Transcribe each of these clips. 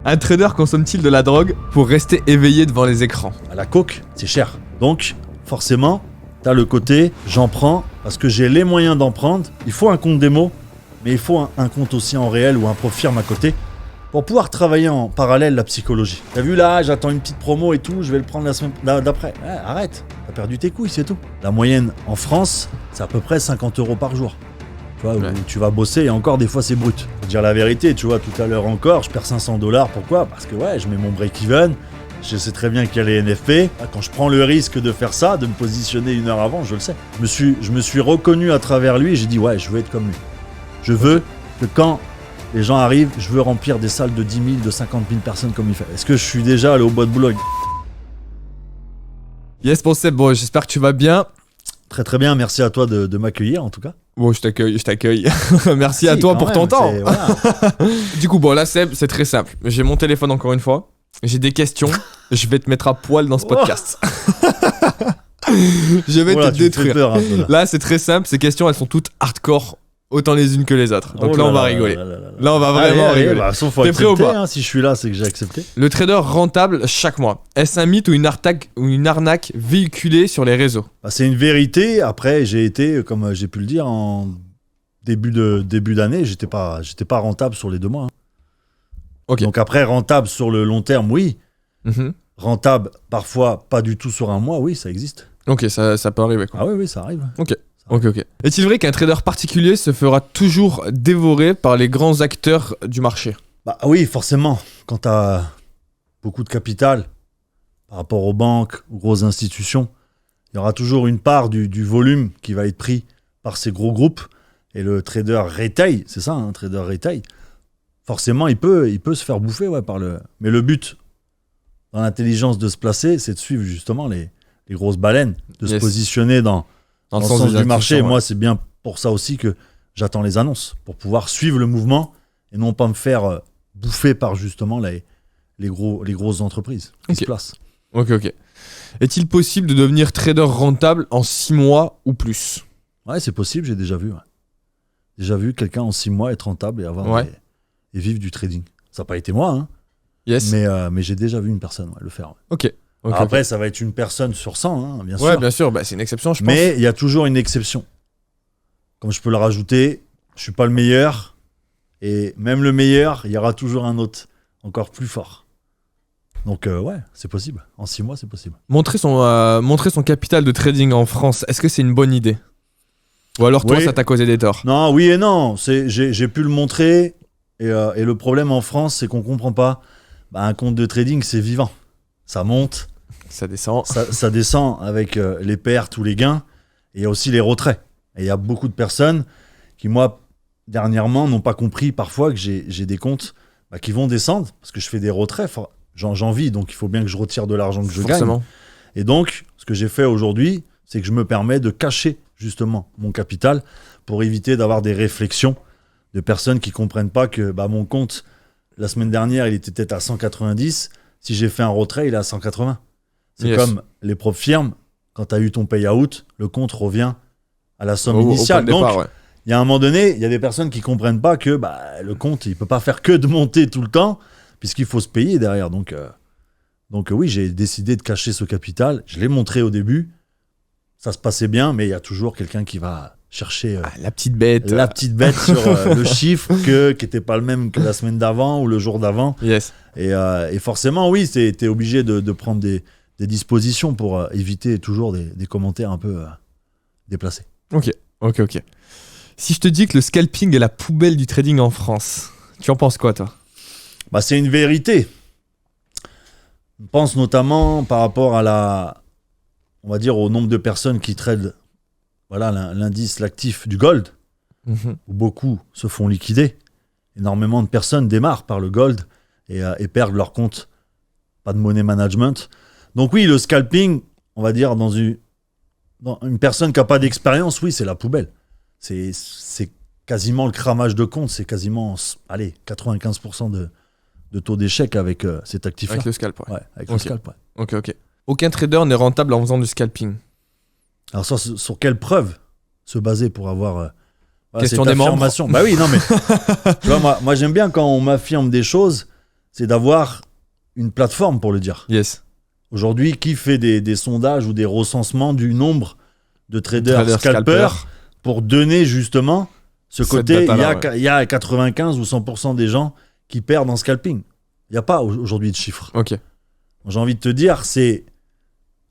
Un trader consomme-t-il de la drogue pour rester éveillé devant les écrans? La coke, c'est cher. Donc, forcément, t'as le côté, j'en prends parce que j'ai les moyens d'en prendre. Il faut un compte démo, mais il faut un compte aussi en réel ou un prof firme à côté pour pouvoir travailler en parallèle la psychologie. T'as vu là, j'attends une petite promo et tout, je vais le prendre la semaine d'après. Arrête, t'as perdu tes couilles, c'est tout. La moyenne en France, c'est à peu près 50 € par jour. Tu vois, où tu vas bosser et encore des fois c'est brut. Faut dire la vérité, tu vois, tout à l'heure encore, je perds 500 $. Pourquoi ? Parce que je mets mon break-even, je sais très bien qu'il y a les NFP. Quand je prends le risque de faire ça, de me positionner une heure avant, je le sais. Je me suis reconnu à travers lui et j'ai dit je veux être comme lui. Je veux que quand les gens arrivent, je veux remplir des salles de 10 000, de 50 000 personnes comme il fait. Est-ce que je suis déjà allé au bois de Boulogne ? Yes, bon Seb, bon, j'espère que tu vas bien. Très très bien, merci à toi de m'accueillir en tout cas. Bon, je t'accueille. Merci à toi pour ton temps. Voilà. Du coup, bon là Seb, c'est très simple. J'ai mon téléphone encore une fois. J'ai des questions. Je vais te mettre à poil dans ce podcast. Je vais te détruire. Peur, hein, là, c'est très simple. Ces questions, elles sont toutes hardcore. Autant les unes que les autres. Donc là, on va rigoler. Là, on va vraiment rigoler. T'es prêt ou pas si je suis là, c'est que j'ai accepté. Le trader rentable chaque mois, est-ce un mythe ou une arnaque véhiculée sur les réseaux ? C'est une vérité. Après, j'ai été, comme j'ai pu le dire, en début d'année, j'étais pas rentable sur les 2 mois. Hein. Okay. Donc après, rentable sur le long terme, oui. Rentable, parfois, pas du tout sur un mois, oui, ça existe. Ok, ça peut arriver quoi. Ah oui, ça arrive. Ok. Est-il vrai qu'un trader particulier se fera toujours dévorer par les grands acteurs du marché ? Oui, forcément. Quand tu as beaucoup de capital par rapport aux banques, aux grosses institutions, il y aura toujours une part du volume qui va être pris par ces gros groupes. Et le trader retail, c'est ça, un trader retail, forcément, il peut se faire bouffer par le... Mais le but, dans l'intelligence de se placer, c'est de suivre justement les grosses baleines, de se positionner dans le sens du marché. Moi, c'est bien pour ça aussi que j'attends les annonces, pour pouvoir suivre le mouvement et non pas me faire bouffer par justement les grosses entreprises qui se placent. Ok. Est-il possible de devenir trader rentable en 6 mois ou plus ? Ouais, c'est possible, j'ai déjà vu. Déjà vu quelqu'un en 6 mois être rentable et avoir et vivre du trading. Ça n'a pas été moi, Yes. mais j'ai déjà vu une personne le faire. Ok. Après, ça va être une personne sur 100, bien sûr. Ouais, bien sûr, c'est une exception, je pense. Mais il y a toujours une exception. Comme je peux le rajouter, je suis pas le meilleur. Et même le meilleur, il y aura toujours un autre, encore plus fort. Donc c'est possible. En 6 mois, c'est possible. Montrer son capital de trading en France, est-ce que c'est une bonne idée ? Ou alors toi, ça t'a causé des torts ? Non, oui et non. J'ai pu le montrer. Et le problème en France, c'est qu'on comprend pas. Un compte de trading, c'est vivant. Ça monte. Ça descend. Ça descend avec les pertes ou les gains. Et il y a aussi les retraits. Et il y a beaucoup de personnes qui, moi, dernièrement, n'ont pas compris parfois que j'ai des comptes qui vont descendre parce que je fais des retraits. J'en vis, donc il faut bien que je retire de l'argent que je gagne. Et donc, ce que j'ai fait aujourd'hui, c'est que je me permets de cacher justement mon capital pour éviter d'avoir des réflexions de personnes qui ne comprennent pas que mon compte, la semaine dernière, il était peut-être à 190. Si j'ai fait un retrait, il est à 180. C'est comme les propres firmes, quand tu as eu ton payout, le compte revient à la somme initiale. Donc, il y a un moment donné, il y a des personnes qui ne comprennent pas que le compte, il ne peut pas faire que de monter tout le temps, puisqu'il faut se payer derrière. Donc oui, j'ai décidé de cacher ce capital. Je l'ai montré au début. Ça se passait bien, mais il y a toujours quelqu'un qui va chercher la petite bête sur le chiffre qui n'était pas le même que la semaine d'avant ou le jour d'avant. Yes. Et forcément, oui, t'es obligé de prendre des dispositions pour éviter toujours des commentaires un peu déplacés. Ok. Si je te dis que le scalping est la poubelle du trading en France, tu en penses quoi, toi ? C'est une vérité. Je pense notamment par rapport on va dire, au nombre de personnes qui tradent l'indice, l'actif du gold, où beaucoup se font liquider. Énormément de personnes démarrent par le gold et perdent leur compte. Pas de money management. Donc oui, le scalping, on va dire, dans une personne qui n'a pas d'expérience, oui, c'est la poubelle. C'est quasiment le cramage de compte, c'est quasiment 95% de taux d'échec avec cet actif-là. Avec le scalp, le scalp, Ok. Aucun trader n'est rentable en faisant du scalping. Alors sur quelle preuve se baser pour avoir question des membres. Oui, non mais tu vois, moi j'aime bien quand on m'affirme des choses, c'est d'avoir une plateforme pour le dire. Yes. Aujourd'hui, qui fait des sondages ou des recensements du nombre de traders scalpers pour donner justement ce Cette côté, data-là, il y a 95 ou 100% des gens qui perdent en scalping. Il n'y a pas aujourd'hui de chiffres. Ok. J'ai envie de te dire, c'est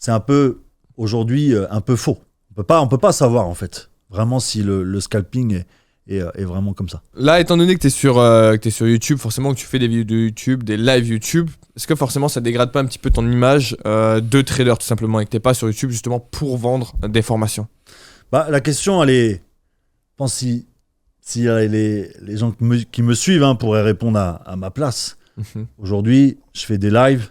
un peu, aujourd'hui, un peu faux. On peut pas savoir, en fait, vraiment si le scalping est vraiment comme ça. Là, étant donné que t'es sur YouTube, forcément que tu fais des vidéos de YouTube, des lives YouTube, est-ce que forcément ça dégrade pas un petit peu ton image de trader tout simplement et que t'es pas sur YouTube justement pour vendre des formations? Bah, la question, elle est... Je pense si les gens qui me suivent pourraient répondre à ma place. Aujourd'hui, je fais des lives.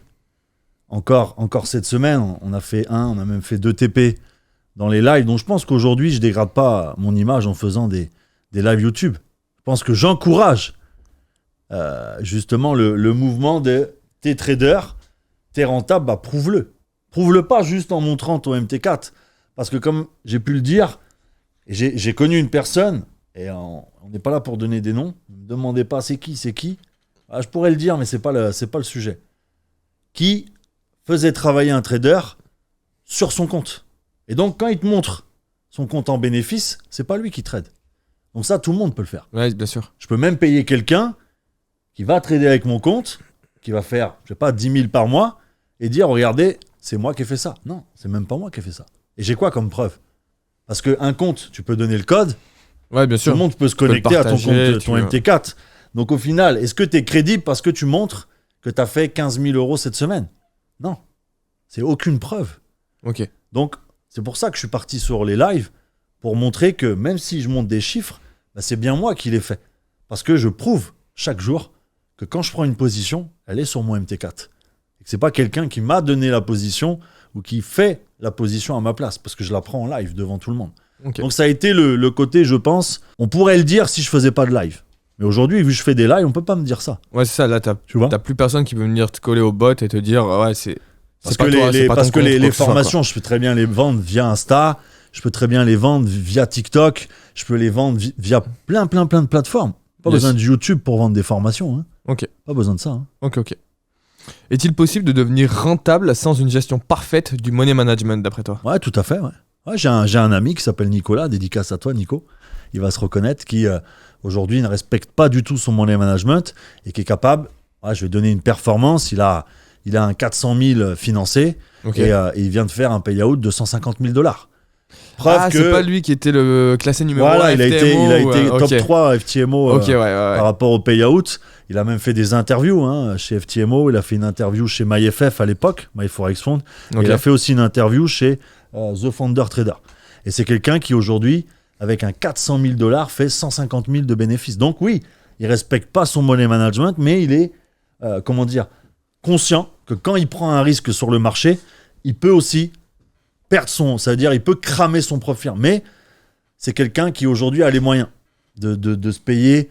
Encore cette semaine, on a même fait 2 TP dans les lives. Donc je pense qu'aujourd'hui, je dégrade pas mon image en faisant des lives YouTube. Je pense que j'encourage justement le mouvement de t'es trader, t'es rentable, bah prouve-le. Prouve-le pas juste en montrant ton MT4. Parce que comme j'ai pu le dire, j'ai connu une personne, et on n'est pas là pour donner des noms, ne me demandez pas c'est qui. Ah, je pourrais le dire, mais c'est pas le sujet. Qui faisait travailler un trader sur son compte. Et donc, quand il te montre son compte en bénéfice, c'est pas lui qui trade. Donc ça, tout le monde peut le faire. Ouais, bien sûr. Je peux même payer quelqu'un qui va trader avec mon compte, qui va faire, je sais pas, 10 000 par mois, et dire, regardez, c'est moi qui ai fait ça. Non, c'est même pas moi qui ai fait ça. Et j'ai quoi comme preuve? Parce qu'un compte, tu peux donner le code, Ouais, bien tout sûr. le monde peut se connecter à ton partager, compte, ton MT4. Donc au final, est-ce que tu es crédible parce que tu montres que tu as fait 15 000 € cette semaine? Non, c'est aucune preuve. Ok. Donc c'est pour ça que je suis parti sur les lives, pour montrer que même si je monte des chiffres, bah, c'est bien moi qui l'ai fait. Parce que je prouve chaque jour que quand je prends une position, elle est sur mon MT4. Et que c'est pas quelqu'un qui m'a donné la position ou qui fait la position à ma place, parce que je la prends en live devant tout le monde. Ok. Donc ça a été le côté, je pense, on pourrait le dire si je faisais pas de live. Mais aujourd'hui, vu que je fais des lives, on peut pas me dire ça. Ouais, c'est ça. Là, Tu vois? t'as plus personne qui peut venir te coller au bot et te dire ouais, c'est. Parce pas que toi, c'est pas ton compte, les quoi que ce soit, formations, je peux très bien les vendre via Insta, je peux très bien les vendre via TikTok, je peux les vendre via plein de plateformes. Pas Yes. besoin de YouTube pour vendre des formations. Ok. Pas besoin de ça. Ok. Est-il possible de devenir rentable sans une gestion parfaite du money management d'après toi? Ouais, tout à fait. Ouais, j'ai un ami qui s'appelle Nicolas, dédicace à toi, Nico. Il va se reconnaître, qui aujourd'hui ne respecte pas du tout son money management et qui est capable. Ouais, je vais donner une performance. Il a un 400 000 financé Ok. et il vient de faire un payout de 150 000 $. Preuve Ah, que c'est pas lui qui était le classé numéro 1 voilà, il a FTMO, été top ok. 3 FTMO Ok, ouais. par rapport au payout. Il a même fait des interviews chez FTMO. Il a fait une interview chez MyFF à l'époque, My Forex Fund. Ok. Et il a fait aussi une interview chez The Founder Trader. Et c'est quelqu'un qui aujourd'hui, avec un 400 000 $, fait 150 000 de bénéfices. Donc oui, il respecte pas son money management, mais il est, conscient que quand il prend un risque sur le marché, il peut aussi perdre ça veut dire il peut cramer son profit. Mais c'est quelqu'un qui aujourd'hui a les moyens de se payer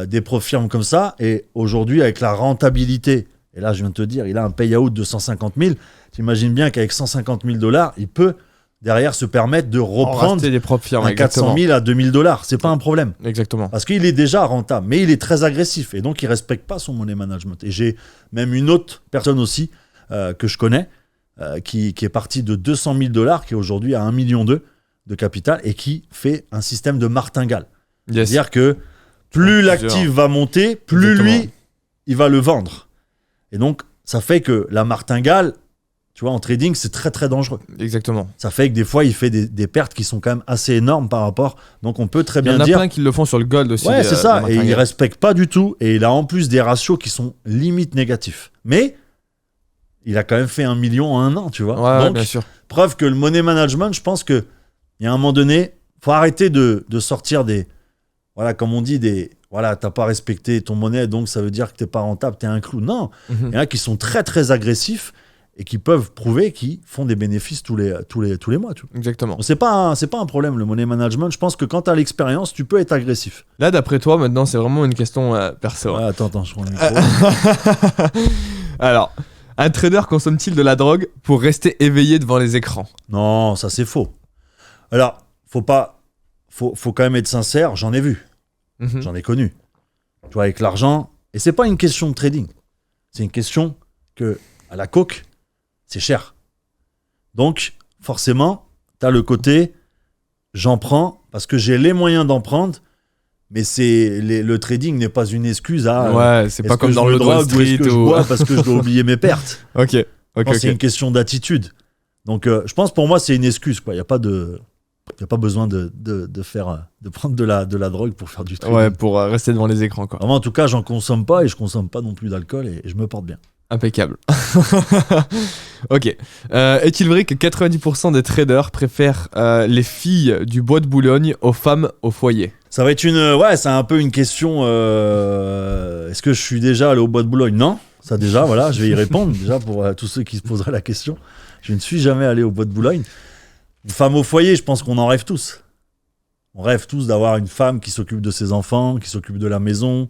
des profits comme ça. Et aujourd'hui, avec la rentabilité, et là je viens de te dire, il a un payout de 150 000. T'imagines bien qu'avec 150 000 $, il peut derrière se permettre de reprendre Racheter des propres firmes, un 400 000 à 2 000 $. C'est pas un problème. Exactement. Parce qu'il est déjà rentable, mais il est très agressif et donc il respecte pas son money management. Et j'ai même une autre personne aussi que je connais qui est partie de 200 000 $, qui est aujourd'hui à 1,2 million de capital et qui fait un système de martingale. Yes. C'est-à-dire que plus Plusieurs. l'actif va monter, plus Exactement. lui, il va le vendre. Et donc, ça fait que la martingale, tu vois, en trading, c'est très très dangereux. Exactement. Ça fait que des fois, il fait des pertes qui sont quand même assez énormes par rapport. Donc, on peut très Il y bien en a dire. plein qui le font sur le gold aussi. Ouais, c'est ça. le Et il martingale. respecte pas du tout. Et il a en plus des ratios qui sont limite négatifs. Mais il a quand même fait 1 million en un an, tu vois. Ouais, Donc, bien sûr. preuve que le money management, je pense qu'il y a un moment donné, faut arrêter de sortir des. Voilà, comme on dit, des. Voilà, t'as pas respecté ton monnaie, donc ça veut dire que t'es pas rentable, t'es un clou. Non, il y en a qui sont très très agressifs et qui peuvent prouver qu'ils font des bénéfices tous les mois. Tu vois. Exactement. Donc, c'est pas un problème, le money management. Je pense que quand t'as l'expérience, tu peux être agressif. Là, d'après toi, maintenant, c'est vraiment une question perso. Ouais, attends, je prends le micro. Alors, un trader consomme-t-il de la drogue pour rester éveillé devant les écrans? Non, ça c'est faux. Alors, faut quand même être sincère, j'en ai vu. Mhm. J'en ai connu. Tu vois, avec l'argent. Et c'est pas une question de trading. C'est une question que à la coke, c'est cher. Donc, forcément, tu as le côté, j'en prends parce que j'ai les moyens d'en prendre, mais le trading n'est pas une excuse à... Ouais, c'est pas comme dans le Wall Street ou... Est-ce que je bois parce que je dois oublier mes pertes. Ok. C'est une question d'attitude. Donc, je pense pour moi, c'est une excuse. Il n'y a pas besoin de prendre de la drogue pour faire du trading. Ouais, pour rester devant les écrans, quoi. Vraiment, en tout cas, j'en consomme pas et je consomme pas non plus d'alcool et je me porte bien. Impeccable. Ok. Est-il vrai que 90% des traders préfèrent les filles du bois de Boulogne aux femmes au foyer? Ça va être c'est un peu une question. Est-ce que je suis déjà allé au bois de Boulogne? Non. Ça déjà, voilà, je vais y répondre déjà pour tous ceux qui se poseraient la question. Je ne suis jamais allé au bois de Boulogne. Une femme au foyer, je pense qu'on en rêve tous. On rêve tous d'avoir une femme qui s'occupe de ses enfants, qui s'occupe de la maison,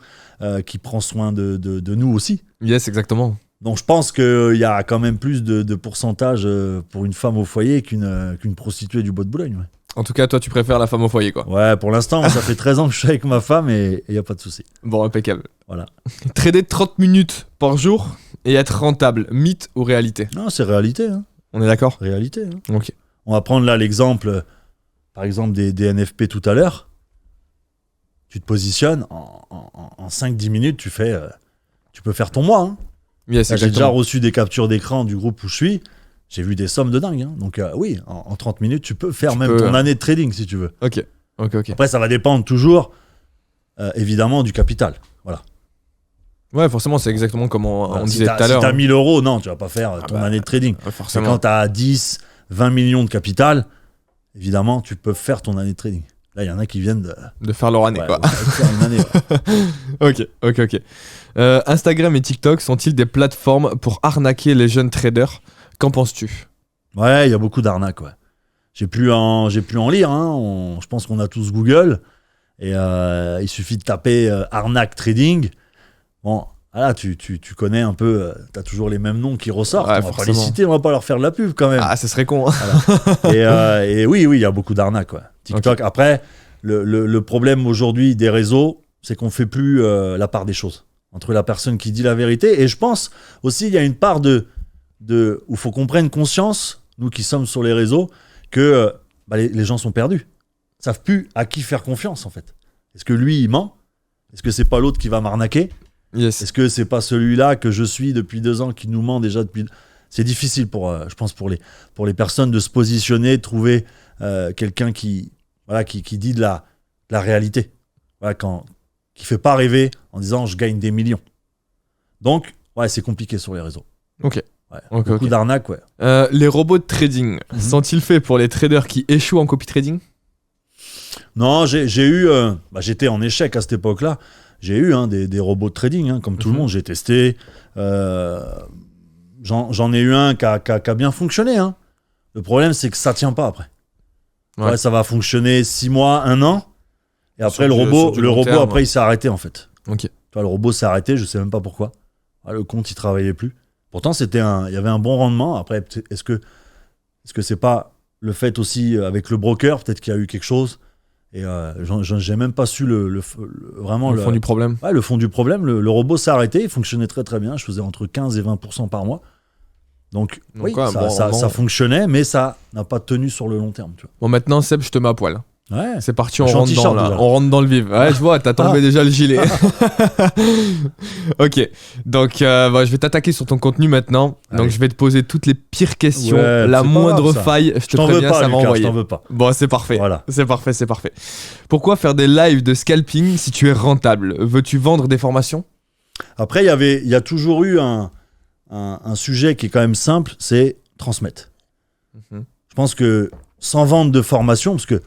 qui prend soin de nous aussi. Yes, exactement. Donc je pense qu'il y a quand même plus de pourcentage pour une femme au foyer qu'une prostituée du bois de Boulogne. Ouais. En tout cas, toi, tu préfères la femme au foyer, quoi. Ouais, pour l'instant, ça fait 13 ans que je suis avec ma femme et il n'y a pas de souci. Bon, impeccable. Voilà. Trader 30 minutes par jour et être rentable, mythe ou réalité? Non, c'est réalité. Hein. On est d'accord? Réalité. Hein. Ok. On va prendre là l'exemple, par exemple, des NFP tout à l'heure. Tu te positionnes, en 5-10 minutes, tu peux faire ton mois. Hein. Yes, Là, j'ai déjà reçu des captures d'écran du groupe où je suis. J'ai vu des sommes de dingue. Hein. Donc oui, en 30 minutes, tu peux faire ton année de trading si tu veux. Ok. Après, ça va dépendre toujours, évidemment, du capital. Voilà. Ouais, forcément, c'est exactement comme on disait tout à l'heure. Si t'as 1000 euros, non, tu vas pas faire ton année de trading. Forcément. Quand t'as 10, 20 millions de capital, évidemment, tu peux faire ton année de trading. Là, il y en a qui viennent de faire leur année, quoi. Faire une année, ouais. Ok. Instagram et TikTok sont-ils des plateformes pour arnaquer les jeunes traders? Qu'en penses-tu? Ouais, il y a beaucoup d'arnaques, ouais. J'ai plus en lire, hein. Je pense qu'on a tous Google. Et il suffit de taper arnaque trading. Bon, voilà, tu connais un peu, t'as toujours les mêmes noms qui ressortent. Ouais, on va pas les citer, on va pas leur faire de la pub quand même. Ah, ça serait con. Hein. Voilà. Et oui, il y a beaucoup d'arnaques. Ouais. TikTok, okay. Après, le problème aujourd'hui des réseaux, c'est qu'on fait plus la part des choses entre la personne qui dit la vérité. Et je pense aussi, il y a une part où il faut qu'on prenne conscience, nous qui sommes sur les réseaux, que les gens sont perdus. Ils savent plus à qui faire confiance, en fait. Est-ce que lui, il ment? Est-ce que c'est pas l'autre qui va m'arnaquer? Yes. Est-ce que c'est pas celui-là que je suis depuis 2 ans qui nous ment déjà depuis... C'est difficile je pense pour les personnes de se positionner, de trouver quelqu'un qui dit de la réalité, voilà, qui fait pas rêver en disant je gagne des millions. Donc ouais, c'est compliqué sur les réseaux. Ok. Ouais, beaucoup d'arnaques, ouais. Les robots de trading sont-ils faits pour les traders qui échouent en copy trading? Non, j'ai eu j'étais en échec à cette époque-là. J'ai eu des robots de trading, comme tout le monde. J'ai testé. J'en ai eu un qui a bien fonctionné. Hein. Le problème, c'est que ça tient pas après. Ouais, ça va fonctionner 6 mois, 1 an. Et après, le robot après, il s'est arrêté, en fait. Ok. Tu vois, le robot s'est arrêté, je sais même pas pourquoi. Le compte, il travaillait plus. Pourtant, il y avait un bon rendement. Après, est-ce que c'est pas le fait aussi avec le broker, peut-être qu'il y a eu quelque chose. Et j'ai même pas su vraiment le fond du problème. Ouais, le fond du problème. Le robot s'est arrêté, il fonctionnait très très bien. Je faisais entre 15 et 20% par mois. Donc oui, ça fonctionnait, mais ça n'a pas tenu sur le long terme. Tu vois. Bon, maintenant, Seb, je te mets à poil. Ouais. C'est parti, on rentre dans le vif. Ouais, je vois, t'as tombé déjà le gilet. Ok, donc je vais t'attaquer sur ton contenu maintenant. Allez. Donc je vais te poser toutes les pires questions, la moindre faille, je te préviens, ça va envoyer. Je t'en veux pas. Bon, c'est parfait. Voilà. C'est parfait. Pourquoi faire des lives de scalping si tu es rentable? Veux-tu vendre des formations? Après, il y a toujours eu un sujet qui est quand même simple, c'est transmettre. Je pense que sans vendre de formation, parce que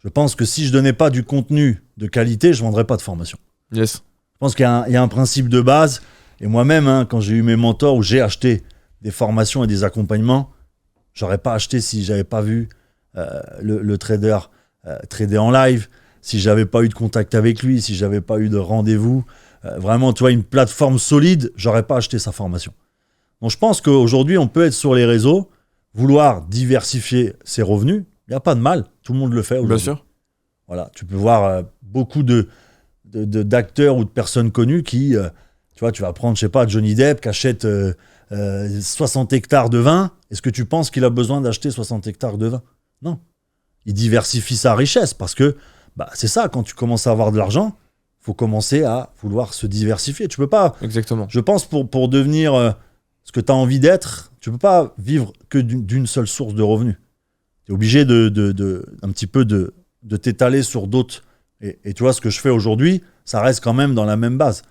je pense que si je donnais pas du contenu de qualité, je vendrais pas de formation. Yes. Je pense qu'il y a un principe de base. Et moi-même, quand j'ai eu mes mentors où j'ai acheté des formations et des accompagnements, j'aurais pas acheté si j'avais pas vu le trader trader en live, si j'avais pas eu de contact avec lui, si j'avais pas eu de rendez-vous. Vraiment, tu vois, une plateforme solide, j'aurais pas acheté sa formation. Donc je pense qu'aujourd'hui, on peut être sur les réseaux, vouloir diversifier ses revenus. Il n'y a pas de mal, tout le monde le fait aujourd'hui. Bien sûr. Voilà, tu peux voir beaucoup d'acteurs ou de personnes connues qui Tu vois, tu vas prendre, je sais pas, Johnny Depp qui achète 60 hectares de vin. Est-ce que tu penses qu'il a besoin d'acheter 60 hectares de vin? Non. Il diversifie sa richesse parce que c'est ça, quand tu commences à avoir de l'argent, il faut commencer à vouloir se diversifier. Tu peux pas. Exactement. Je pense pour devenir ce que tu as envie d'être, tu peux pas vivre que d'une seule source de revenus. Tu es obligé un petit peu de t'étaler sur d'autres. Et tu vois, ce que je fais aujourd'hui, ça reste quand même dans la même base.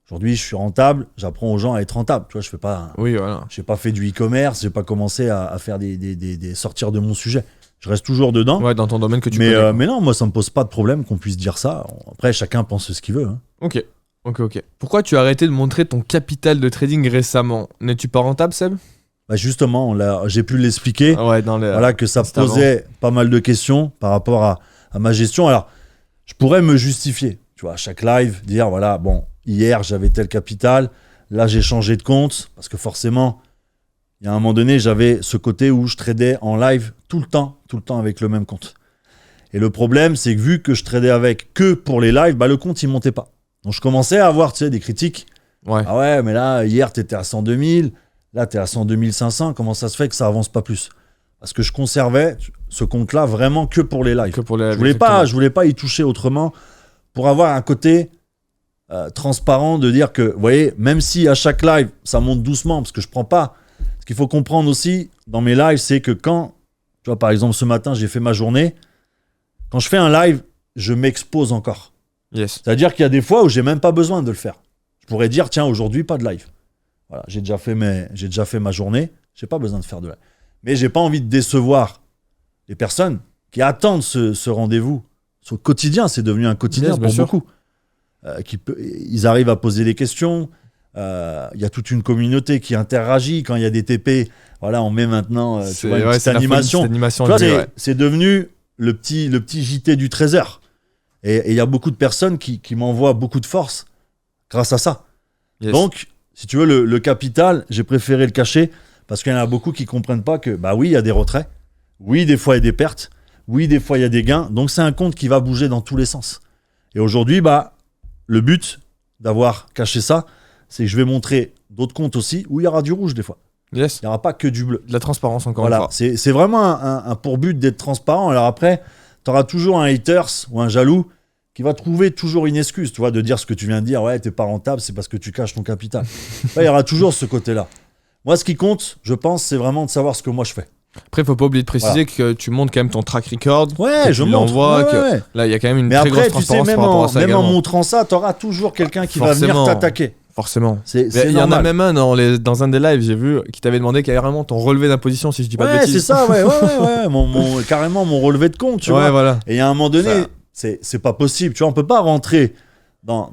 Aujourd'hui, je suis rentable, j'apprends aux gens à être rentables. Tu vois, je fais pas. Oui, voilà. J'ai pas fait du e-commerce, j'ai pas commencé à faire des sortir de mon sujet. Je reste toujours dedans. Ouais, dans ton domaine que tu connais. Mais non, moi, ça me pose pas de problème qu'on puisse dire ça. Après, chacun pense ce qu'il veut. Hein. Ok. Pourquoi tu as arrêté de montrer ton capital de trading récemment? N'es-tu pas rentable, Seb? Justement, j'ai pu l'expliquer. Ouais, Voilà, que ça posait pas mal de questions par rapport à ma gestion. Alors, je pourrais me justifier. Tu vois, à chaque live, dire voilà, bon, hier, j'avais tel capital. Là, j'ai changé de compte. Parce que forcément, il y a un moment donné, j'avais ce côté où je tradais en live tout le temps avec le même compte. Et le problème, c'est que vu que je tradais avec que pour les lives, le compte, il montait pas. Donc, je commençais à avoir, des critiques. Ouais. Ah ouais, mais là, hier, tu étais à 102 000. Là, tu es à 102 500. Comment ça se fait que ça avance pas plus? Parce que je conservais ce compte-là vraiment que pour les lives. Que pour les... Je voulais pas y toucher autrement pour avoir un côté transparent de dire que, vous voyez, même si à chaque live, ça monte doucement, parce que je prends pas. Ce qu'il faut comprendre aussi dans mes lives, c'est que quand, tu vois, par exemple, ce matin, j'ai fait ma journée. Quand je fais un live, je m'expose encore. Yes. C'est-à-dire qu'il y a des fois où j'ai même pas besoin de le faire. Je pourrais dire, tiens, aujourd'hui, pas de live. Voilà, j'ai déjà fait ma journée. J'ai pas besoin de faire de live. Mais j'ai pas envie de décevoir les personnes qui attendent ce rendez-vous. Ce quotidien, c'est devenu un quotidien pour beaucoup. Ils arrivent à poser des questions. Il y a toute une communauté qui interagit. Quand il y a des TP, voilà, on met maintenant tu vois, une petite animation. C'est devenu le petit JT du trésor. Et il y a beaucoup de personnes qui m'envoient beaucoup de force grâce à ça. Yes. Donc, si tu veux, le capital, j'ai préféré le cacher parce qu'il y en a beaucoup qui ne comprennent pas que, oui, il y a des retraits. Oui, des fois, il y a des pertes. Oui, des fois, il y a des gains. Donc, c'est un compte qui va bouger dans tous les sens. Et aujourd'hui, le but d'avoir caché ça, c'est que je vais montrer d'autres comptes aussi où il y aura du rouge des fois. Yes. Il n'y aura pas que du bleu. De la transparence encore une fois. C'est vraiment un pour-but d'être transparent. Alors après, tu auras toujours un haters ou un jaloux qui va trouver toujours une excuse, tu vois, de dire ce que tu viens de dire. Ouais, t'es pas rentable, c'est parce que tu caches ton capital. Il y aura toujours ce côté-là. Moi, ce qui compte, je pense, c'est vraiment de savoir ce que moi je fais. Après, il faut pas oublier de préciser que tu montes quand même ton track record. Ouais, je montre. Ouais. Là, il y a quand même une très grosse transparence par rapport à ça. Même en montrant ça, tu auras toujours quelqu'un qui va venir t'attaquer. Forcément. Il y en a même un dans un des lives, j'ai vu, qui t'avait demandé carrément ton relevé d'imposition, si je dis pas de bêtises. Ouais, c'est ça, ouais. Carrément mon relevé de compte, tu vois. Voilà. Et il y a un moment donné, c'est pas possible. Tu vois, on peut pas rentrer dans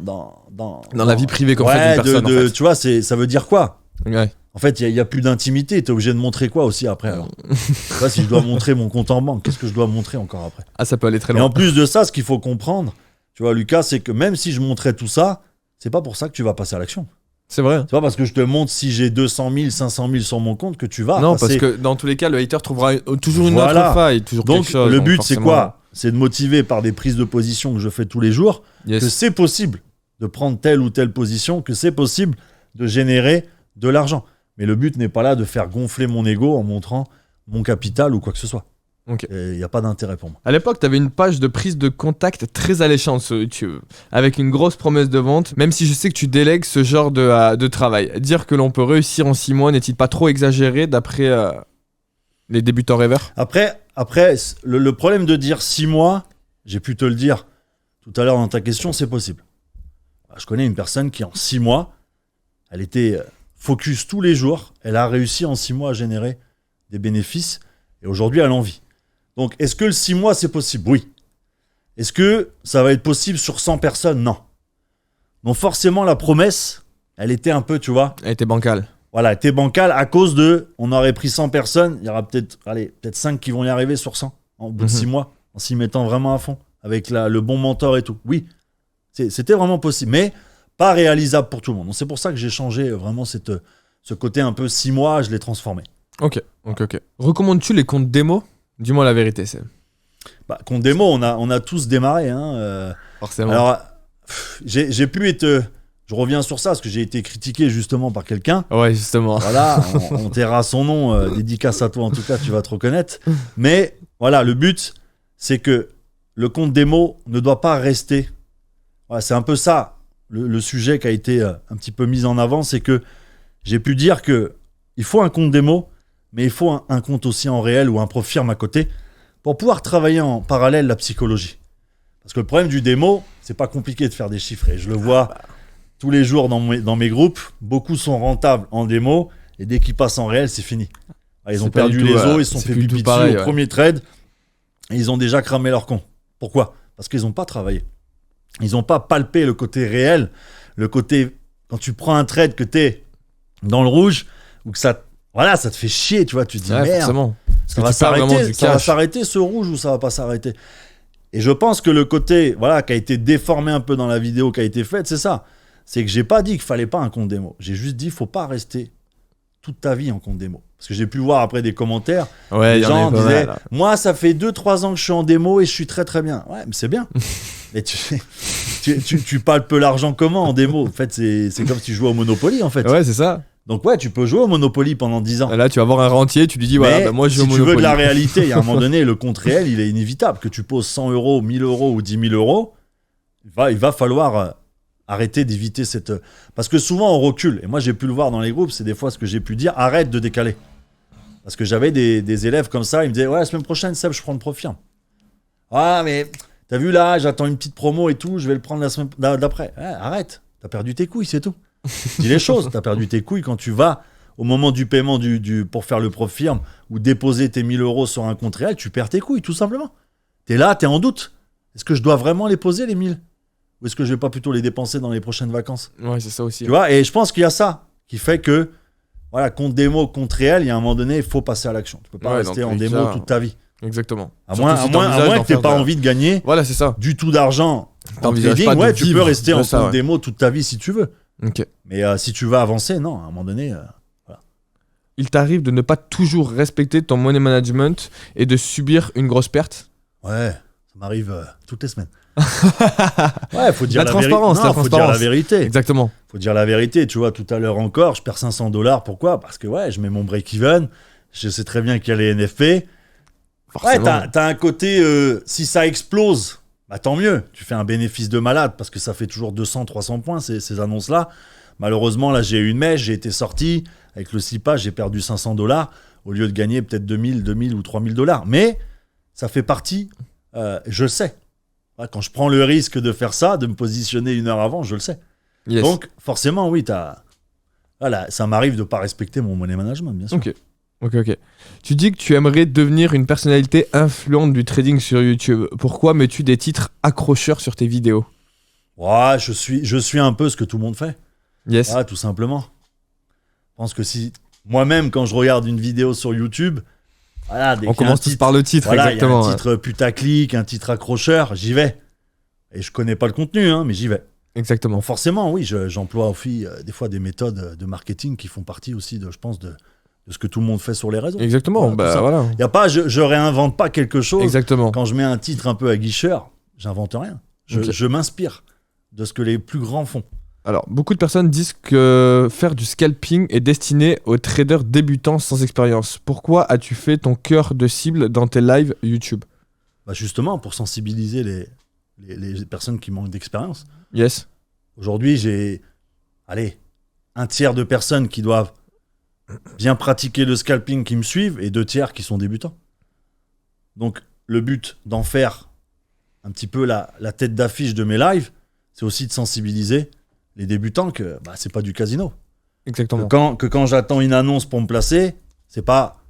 la vie privée qu'on fait d'une personne. En fait. Tu vois, ça veut dire quoi? Ouais. En fait, il y a plus d'intimité. T'es obligé de montrer quoi aussi après alors? Tu vois, si je dois montrer mon compte en banque, qu'est-ce que je dois montrer encore après? Ah, ça peut aller très loin. Et en plus de ça, ce qu'il faut comprendre, tu vois, Lucas, c'est que même si je montrais tout ça, c'est pas pour ça que tu vas passer à l'action. C'est vrai. C'est pas parce que je te montre si j'ai 200 000, 500 000 sur mon compte que tu vas. Non, parce que dans tous les cas, le hater trouvera toujours une autre faille, toujours donc, quelque chose. Le but, c'est quoi? C'est de motiver par des prises de position que je fais tous les jours, que c'est possible de prendre telle ou telle position, que c'est possible de générer de l'argent. Mais le but n'est pas là de faire gonfler mon ego en montrant mon capital ou quoi que ce soit. Il n'y a pas d'intérêt pour moi. À l'époque, tu avais une page de prise de contact très alléchante sur YouTube, avec une grosse promesse de vente, même si je sais que tu délègues ce genre de travail. Dire que l'on peut réussir en 6 mois n'est-il pas trop exagéré d'après les débutants rêveurs? Après, le problème de dire 6 mois, j'ai pu te le dire tout à l'heure dans ta question, c'est possible. Je connais une personne qui en 6 mois, elle était focus tous les jours, elle a réussi en 6 mois à générer des bénéfices et aujourd'hui elle en vit. Donc, est-ce que le 6 mois, c'est possible? Oui. Est-ce que ça va être possible sur 100 personnes? Non. Donc, forcément, la promesse, elle était un peu, tu vois... Elle était bancale. Voilà, elle était bancale à cause de... On aurait pris 100 personnes, il y aura peut-être 5 qui vont y arriver sur 100 en bout de 6 mois, en s'y mettant vraiment à fond, avec le bon mentor et tout. Oui, c'était vraiment possible, mais pas réalisable pour tout le monde. Donc, c'est pour ça que j'ai changé vraiment ce côté un peu 6 mois, je l'ai transformé. Ok. Recommandes-tu les comptes démo? Dis-moi la vérité, c'est. Compte démo, on a tous démarré. Forcément. Alors, j'ai pu être Je reviens sur ça parce que j'ai été critiqué justement par quelqu'un. Ouais, justement. Voilà, on taira son nom, dédicace à toi en tout cas, tu vas te reconnaître. Mais voilà, le but, c'est que le compte démo ne doit pas rester. Voilà, c'est un peu ça, le sujet qui a été un petit peu mis en avant, c'est que j'ai pu dire que il faut un compte démo, mais il faut un compte aussi en réel ou un profirme à côté pour pouvoir travailler en parallèle la psychologie. Parce que le problème du démo, c'est pas compliqué de faire des chiffres. Et je le vois tous les jours dans mes groupes. Beaucoup sont rentables en démo et dès qu'ils passent en réel, c'est fini. Ils ont perdu les os, ils se sont fait pipi dessus au premier trade et ils ont déjà cramé leur compte. Pourquoi ? Parce qu'ils n'ont pas travaillé. Ils n'ont pas palpé le côté réel, le côté quand tu prends un trade que tu es dans le rouge ou que ça te fait chier, tu vois, tu te dis merde. Forcément. Ça va s'arrêter ce rouge ou ça va pas s'arrêter. Et je pense que le côté qui a été déformé un peu dans la vidéo qui a été faite, c'est ça. C'est que j'ai pas dit qu'il fallait pas un compte démo. J'ai juste dit qu'il faut pas rester toute ta vie en compte démo. Parce que j'ai pu voir après des commentaires, les gens disaient moi ça fait 2-3 ans que je suis en démo et je suis très très bien. Ouais, mais c'est bien. Mais tu palpes l'argent comment en démo ? En fait, c'est comme si tu jouais au Monopoly en fait. Ouais, c'est ça. Donc ouais, tu peux jouer au Monopoly pendant 10 ans. Et là, tu vas voir un rentier, tu lui dis voilà, moi je joue au Monopoly. Si tu veux de la réalité, il y a un moment donné, le compte réel, il est inévitable. Que tu poses 100 €, 1000 € ou 10 000 €, il va falloir arrêter d'éviter cette... Parce que souvent, on recule. Et moi, j'ai pu le voir dans les groupes, c'est des fois ce que j'ai pu dire, arrête de décaler. Parce que j'avais des élèves comme ça, ils me disaient ouais, la semaine prochaine, Seb, je prends le profirme. Ah, mais t'as vu là, j'attends une petite promo et tout, je vais le prendre la semaine d'après. Ouais, arrête, t'as perdu tes couilles, c'est tout. Dis les choses, t'as perdu tes couilles quand tu vas au moment du paiement pour faire le profirme ou déposer tes 1000 € sur un compte réel, tu perds tes couilles tout simplement. T'es là, t'es en doute. Est-ce que je dois vraiment les poser les 1000 ? Ou est-ce que je vais pas plutôt les dépenser dans les prochaines vacances ? Ouais, c'est ça aussi. Tu vois, et je pense qu'il y a ça qui fait que compte démo, compte réel, il y a un moment donné, il faut passer à l'action. Tu peux pas rester en démo toute ta vie. Exactement. À moins que tu n'aies pas envie de gagner c'est ça. Du tout d'argent en trading, tu peux rester en compte démo toute ta vie si tu veux. Okay. Mais si tu veux avancer, non, à un moment donné... Il t'arrive de ne pas toujours respecter ton money management et de subir une grosse perte ? Ouais, ça m'arrive toutes les semaines. Ouais, faut dire la transparence. Faut dire la vérité. Exactement. Faut dire la vérité. Tu vois, tout à l'heure encore, je perds 500 $. Pourquoi ? Parce que je mets mon break-even. Je sais très bien qu'il y a les NFP. Forcément. Ouais, t'as un côté, si ça explose, tant mieux. Tu fais un bénéfice de malade parce que ça fait toujours 200-300 points, ces annonces-là. Malheureusement, là, j'ai eu une mèche, j'ai été sorti. Avec le SIPA, j'ai perdu 500 $ au lieu de gagner peut-être 2000 ou 3000 $. Mais ça fait partie, je le sais. Quand je prends le risque de faire ça, de me positionner une heure avant, je le sais. Yes. Donc, forcément, oui, ça m'arrive de ne pas respecter mon money management, bien sûr. Ok. Tu dis que tu aimerais devenir une personnalité influente du trading sur YouTube. Pourquoi mets-tu des titres accrocheurs sur tes vidéos ? Ouais, je suis un peu ce que tout le monde fait. Yes. Tout simplement. Je pense que si moi-même, quand je regarde une vidéo sur YouTube, on commence tous par le titre, exactement. Il y a un titre putaclic, un titre accrocheur, j'y vais. Et je connais pas le contenu, mais j'y vais. Exactement. Bon, forcément, oui, j'emploie aussi des fois des méthodes de marketing qui font partie aussi de ce que tout le monde fait sur les réseaux. Exactement. Voilà. Y a pas, je réinvente pas quelque chose. Exactement. Quand je mets un titre un peu aguicheur, j'invente rien. Je m'inspire de ce que les plus grands font. Alors, beaucoup de personnes disent que faire du scalping est destiné aux traders débutants sans expérience. Pourquoi as-tu fait ton cœur de cible dans tes lives YouTube ? Justement, pour sensibiliser les personnes qui manquent d'expérience. Yes. Aujourd'hui, j'ai un tiers de personnes qui doivent bien pratiquer le scalping qui me suivent et 2 tiers qui sont débutants. Donc, le but d'en faire un petit peu la tête d'affiche de mes lives, c'est aussi de sensibiliser les débutants que c'est pas du casino. Exactement. Que quand j'attends une annonce pour me placer, c'est pas...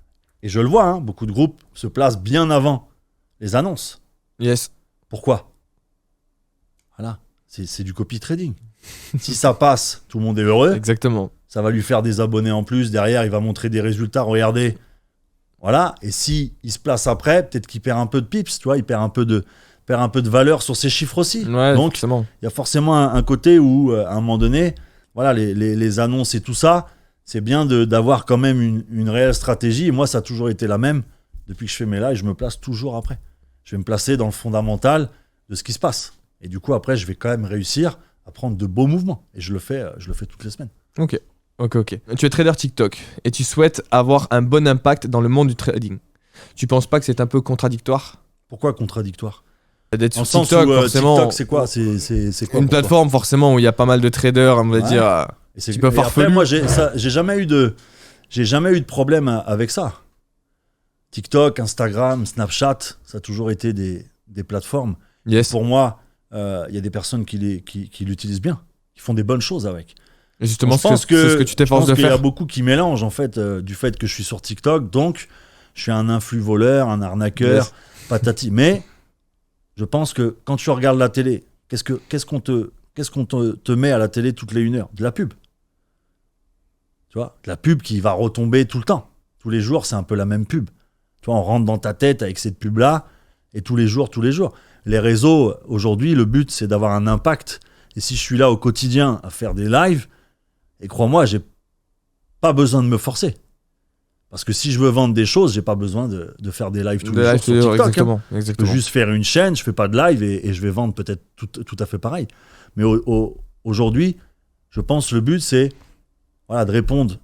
Et je le vois, beaucoup de groupes se placent bien avant les annonces. Yes. Pourquoi ? Voilà, c'est du copy trading. Si ça passe, tout le monde est heureux. Exactement. Ça va lui faire des abonnés en plus. Derrière, il va montrer des résultats. Regardez. Voilà. Et si il se place après, peut-être qu'il perd un peu de pips, tu vois, il perd un peu de valeur sur ses chiffres aussi. Ouais, donc, forcément. Il y a forcément un côté où, à un moment donné, voilà, les annonces et tout ça, c'est bien d'avoir quand même une réelle stratégie. Et moi, ça a toujours été la même. Depuis que je fais mes lives, je me place toujours après. Je vais me placer dans le fondamental de ce qui se passe. Et du coup, après, je vais quand même réussir à prendre de beaux mouvements. Et je le fais toutes les semaines. Ok. Tu es trader TikTok et tu souhaites avoir un bon impact dans le monde du trading. Tu penses pas que c'est un peu contradictoire Pourquoi contradictoire? d'être Dans sur le sens TikTok, où forcément, TikTok, c'est quoi? C'est quoi une pour toi? plateforme forcément où il y a pas mal de traders, on va Ouais. dire. Et c'est- petit peu et après, farfelu. moi, j'ai jamais eu de problème avec ça. TikTok, Instagram, Snapchat, ça a toujours été des plateformes. Yes. Pour moi, il y a des personnes qui l'utilisent bien, qui font des bonnes choses avec. Et justement, Donc, je pense c'est ce que tu je t'efforces pense de qu'il y a faire. beaucoup qui mélangent en fait du fait que je suis sur TikTok, donc je suis un influx voleur, un arnaqueur, Yes. patati. Mais je pense que quand tu regardes la télé, qu'est-ce qu'on te met à la télé toutes les 1 heure? De la pub. Tu vois, de la pub qui va retomber tout le temps. Tous les jours, c'est un peu la même pub. Tu vois, on rentre dans ta tête avec cette pub-là, et tous les jours. Les réseaux, aujourd'hui, le but, c'est d'avoir un impact. Et si je suis là au quotidien à faire des lives, et crois-moi, j'ai pas besoin de me forcer. Parce que si je veux vendre des choses, j'ai pas besoin de faire des lives tous les jours sur TikTok. Exactement. Je peux Exactement. juste faire une chaîne, je fais pas de live et je vais vendre peut-être tout à fait pareil. Mais aujourd'hui, je pense que le but, c'est voilà, de répondre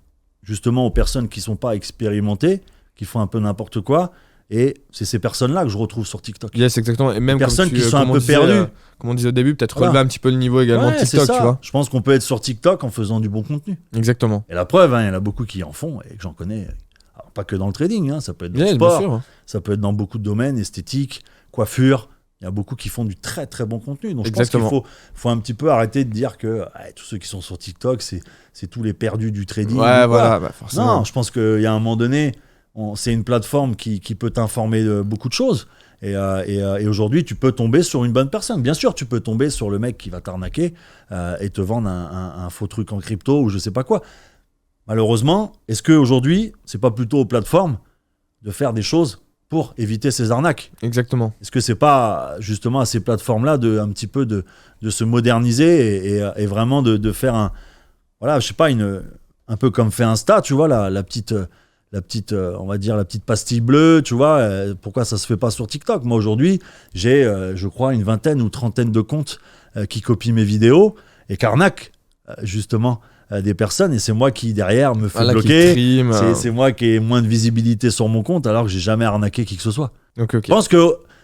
justement aux personnes qui sont pas expérimentées, qui font un peu n'importe quoi. Et c'est ces personnes-là que je retrouve sur TikTok. Yes, exactement. Et même personnes comme qui sont un comme on peu disait, perdues. comme on disait au début, peut-être Voilà. relever un petit peu le niveau également de Ouais, c'est TikTok, ça. tu vois. Je pense qu'on peut être sur TikTok en faisant du bon contenu. Exactement. Et la preuve, il y en a beaucoup qui en font et que j'en connais. Alors, pas que dans le trading, hein, ça peut être dans le Yes, bien sport, sûr. ça peut être dans beaucoup de domaines, esthétique, coiffure. Il y a beaucoup qui font du très très bon contenu. Donc Exactement. je pense qu'il faut un petit peu arrêter de dire que tous ceux qui sont sur TikTok, c'est tous les perdus du trading. Ouais, ou quoi. voilà, bah, forcément. Non, je pense qu'il y a un moment donné, c'est une plateforme qui peut t'informer de beaucoup de choses. Et aujourd'hui, tu peux tomber sur une bonne personne. Bien sûr, tu peux tomber sur le mec qui va t'arnaquer et te vendre un faux truc en crypto ou je sais pas quoi. Malheureusement, est-ce qu'aujourd'hui, c'est pas plutôt aux plateformes de faire des choses pour éviter ces arnaques? Exactement. Est-ce que c'est pas justement à ces plateformes-là un petit peu de se moderniser et vraiment de faire voilà, je sais pas, un peu comme fait Insta, tu vois, la petite, on va dire, la petite pastille bleue, tu vois, pourquoi ça se fait pas sur TikTok? Moi, aujourd'hui, j'ai, je crois, une 20aine ou 30aine de comptes qui copient mes vidéos et qui arnaquent, justement, des personnes, et c'est moi qui, derrière, me fais Voilà, qui bloquer. trime, C'est moi qui ai moins de visibilité sur mon compte, alors que j'ai jamais arnaqué qui que ce soit. Ok. Je pense que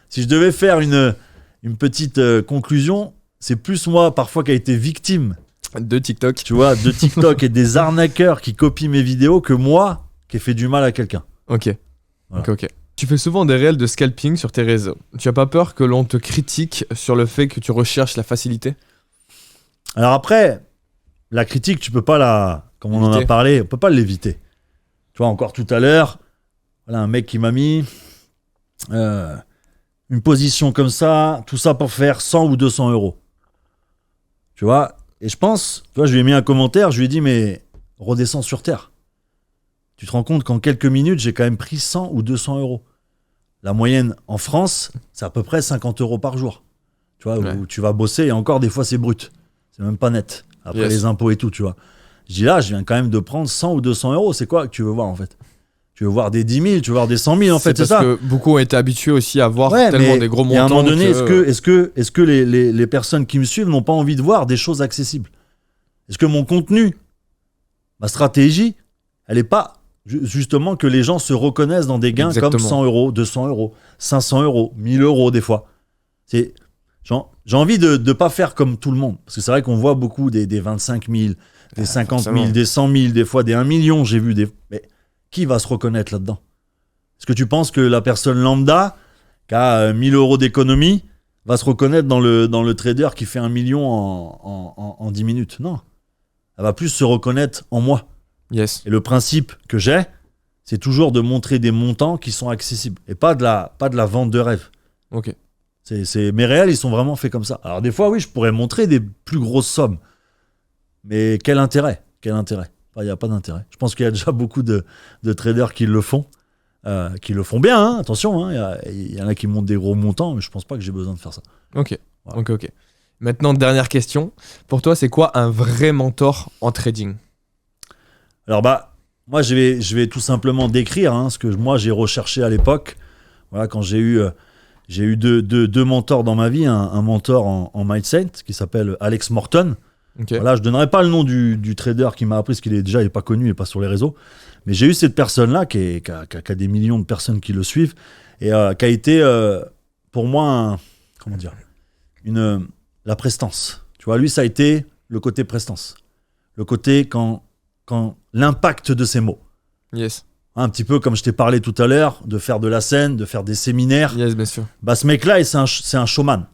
si je devais faire une petite conclusion, c'est plus moi, parfois, qui a été victime, De TikTok. tu vois, de TikTok et des arnaqueurs qui copient mes vidéos que moi qui ai fait du mal à quelqu'un. Ok. Voilà. Ok. Tu fais souvent des réels de scalping sur tes réseaux. Tu as pas peur que l'on te critique sur le fait que tu recherches la facilité? Alors après, la critique, tu peux pas comme on en a Éviter. parlé, on peut pas l'éviter. Tu vois, encore tout à l'heure, voilà un mec qui m'a mis une position comme ça, tout ça pour faire 100 ou 200 euros. Tu vois, et je pense, tu vois, je lui ai mis un commentaire, je lui ai dit, mais redescends sur terre. Tu te rends compte qu'en quelques minutes, j'ai quand même pris 100 ou 200 euros. La moyenne en France, c'est à peu près 50 euros par jour. Tu vois, Ouais. où tu vas bosser et encore des fois c'est brut. C'est même pas net. Après Yes. les impôts et tout, tu vois. Je dis là, je viens quand même de prendre 100 ou 200 euros. C'est quoi que tu veux voir en fait? Tu veux voir des 10 000, tu veux voir des 100 000 en fait, c'est parce ça? que beaucoup ont été habitués aussi à voir Ouais, tellement mais des gros et à un montants. moment donné, que- est-ce que les personnes qui me suivent n'ont pas envie de voir des choses accessibles? Est-ce que mon contenu, ma stratégie, elle n'est pas justement que les gens se reconnaissent dans des gains Exactement. comme 100 euros, 200 euros, 500 euros, 1000 euros des fois? J'ai envie de ne pas faire comme tout le monde. Parce que c'est vrai qu'on voit beaucoup des 25 000, des 50 000, forcément. des 100 000, des fois des 1 million, j'ai vu des... Mais qui va se reconnaître là-dedans? Est-ce que tu penses que la personne lambda qui a 1000 euros d'économie va se reconnaître dans le trader qui fait 1 million en 10 minutes? Non. Elle va plus se reconnaître en moi. Yes. Et le principe que j'ai, c'est toujours de montrer des montants qui sont accessibles. Et pas de la vente de rêve. Ok. Mes réels, ils sont vraiment faits comme ça. Alors des fois, oui, je pourrais montrer des plus grosses sommes. Mais quel intérêt? Quel intérêt? Il n'y a pas d'intérêt. Je pense qu'il y a déjà beaucoup de traders qui le font bien, hein, attention. Hein, il y en a qui montent des gros montants, mais je pense pas que j'ai besoin de faire ça. Ok. Voilà. Ok. Maintenant, dernière question. Pour toi, c'est quoi un vrai mentor en trading? Alors moi je vais tout simplement décrire ce que moi j'ai recherché à l'époque. Voilà, quand j'ai eu J'ai eu deux mentors dans ma vie, un mentor en mindset qui s'appelle Alex Morton. Ok. Voilà, je donnerai pas le nom du trader qui m'a appris, parce qu'il est déjà il est pas connu, il est pas sur les réseaux. Mais j'ai eu cette personne-là qui a des millions de personnes qui le suivent et qui a été pour moi comment dire, la prestance. Tu vois, lui ça a été le côté prestance, le côté quand l'impact de ses mots. Yes. Un petit peu comme je t'ai parlé tout à l'heure, de faire de la scène, de faire des séminaires. Yes, bien sûr. Bah, ce mec-là, c'est un showman.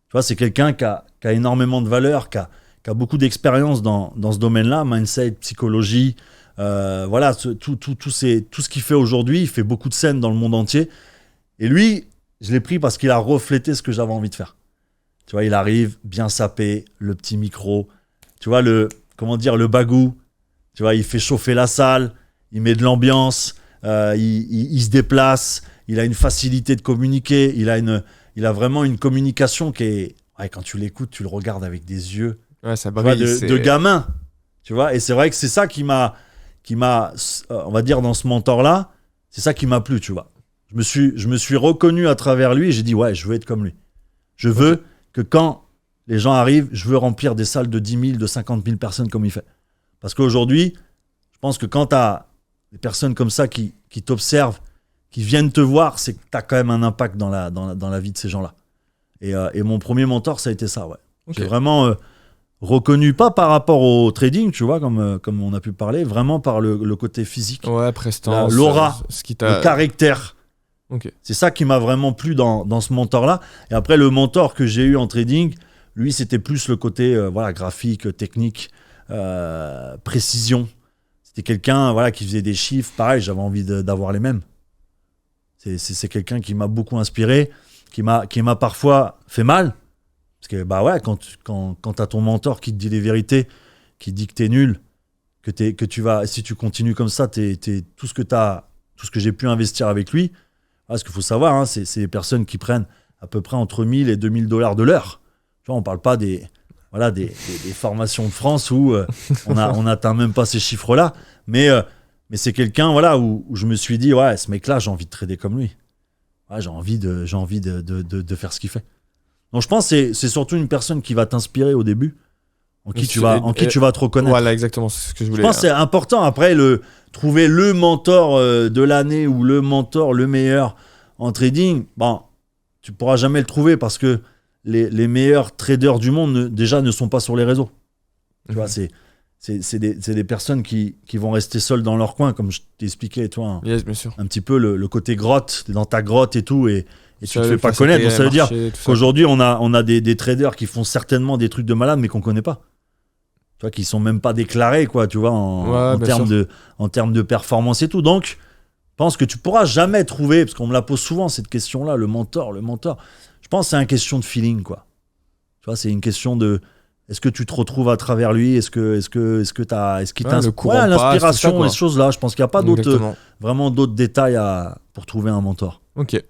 Tu vois, c'est quelqu'un qui a énormément de valeur, qui a beaucoup d'expérience dans ce domaine-là, mindset, psychologie. Voilà, tout ce qu'il fait aujourd'hui, il fait beaucoup de scènes dans le monde entier. Et lui, je l'ai pris parce qu'il a reflété ce que j'avais envie de faire. Tu vois, il arrive bien sapé, le petit micro, tu vois, le bagou. Tu vois, il fait chauffer la salle, il met de l'ambiance, il se déplace, il a une facilité de communiquer, il a vraiment une communication qui est... Ouais, quand tu l'écoutes, tu le regardes avec des yeux Ça de gamin. Tu vois, et c'est vrai que c'est ça qui m'a, on va dire, dans ce mentor-là, c'est ça qui m'a plu, tu vois. Je me suis reconnu à travers lui et j'ai dit, ouais, je veux être comme lui. Je veux que quand les gens arrivent, je veux remplir des salles de 10 000, de 50 000 personnes comme il fait. Parce qu'aujourd'hui, je pense que quand tu as des personnes comme ça qui t'observent, qui viennent te voir, c'est que tu as quand même un impact dans la vie de ces gens-là. Et mon premier mentor, ça a été ça, ouais. Okay. J'ai vraiment reconnu, pas par rapport au trading, tu vois, comme on a pu parler, vraiment par le côté physique. Ouais, prestance. L'aura, ce qui le caractère. Okay. C'est ça qui m'a vraiment plu dans ce mentor-là. Et après, le mentor que j'ai eu en trading, lui, c'était plus le côté graphique, technique, précision. C'était quelqu'un qui faisait des chiffres. Pareil, j'avais envie d'avoir les mêmes. C'est quelqu'un qui m'a beaucoup inspiré, qui m'a parfois fait mal. Parce que quand tu as ton mentor qui te dit les vérités, qui dit que tu es nul, que tu vas, si tu continues comme ça, tout ce que j'ai pu investir avec lui. Parce qu'il faut savoir, c'est des personnes qui prennent à peu près entre 1 000 et 2 000 $ de l'heure. Tu vois, on ne parle pas des formations de France où on n'atteint même pas ces chiffres-là. Mais c'est quelqu'un où je me suis dit, ouais, ce mec-là, j'ai envie de trader comme lui. Ouais, j'ai envie de faire ce qu'il fait. Donc je pense que c'est surtout une personne qui va t'inspirer au début, en qui tu vas te reconnaître. Voilà, exactement, c'est ce que je voulais. Je pense que c'est important après trouver le mentor de l'année ou le mentor le meilleur en trading. Bon, tu pourras jamais le trouver parce que les meilleurs traders du monde déjà ne sont pas sur les réseaux. Tu vois, c'est des personnes qui vont rester seules dans leur coin, comme je t'ai expliqué, toi. Yes, bien sûr. Un petit peu le côté grotte, t'es dans ta grotte et tout, et tu te fais pas connaître. Donc ça veut dire qu'aujourd'hui, on a des traders qui font certainement des trucs de malade, mais qu'on connaît pas. Tu vois, qui sont même pas déclarés, quoi, tu vois, en termes de performance et tout. Donc, je pense que tu pourras jamais trouver, parce qu'on me la pose souvent cette question-là, le mentor. Je pense que c'est une question de feeling, quoi. Tu vois, c'est une question de est-ce que tu te retrouves à travers lui, est-ce qu'il t'inspire, l'inspiration, ces choses-là. Je pense qu'il n'y a pas vraiment d'autres détails pour trouver un mentor. Ok.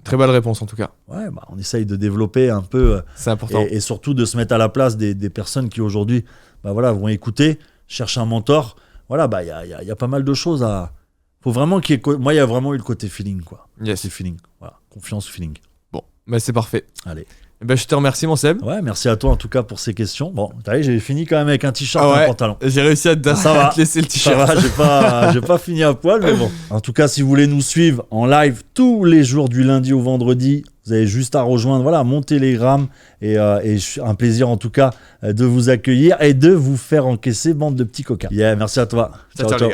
Très belle réponse en tout cas. Ouais, on essaye de développer un peu. C'est important. Et surtout de se mettre à la place des personnes qui aujourd'hui, vont écouter, chercher un mentor. Voilà, y a pas mal de choses à. Faut vraiment moi, il y a vraiment eu le côté feeling, quoi. Yes. C'est feeling. Voilà, confiance, feeling. Bon, c'est parfait. Allez. Je te remercie, mon Seb. Ouais, merci à toi en tout cas pour ces questions. Bon, t'as vu, j'ai fini quand même avec un t-shirt et un pantalon. J'ai réussi à te laisser le t-shirt. Ça va, j'ai pas fini à poil, mais bon. En tout cas, si vous voulez nous suivre en live tous les jours du lundi au vendredi, vous avez juste à rejoindre mon Telegram et un plaisir en tout cas de vous accueillir et de vous faire encaisser, bande de petits coquins. Yeah, merci à toi. Ciao.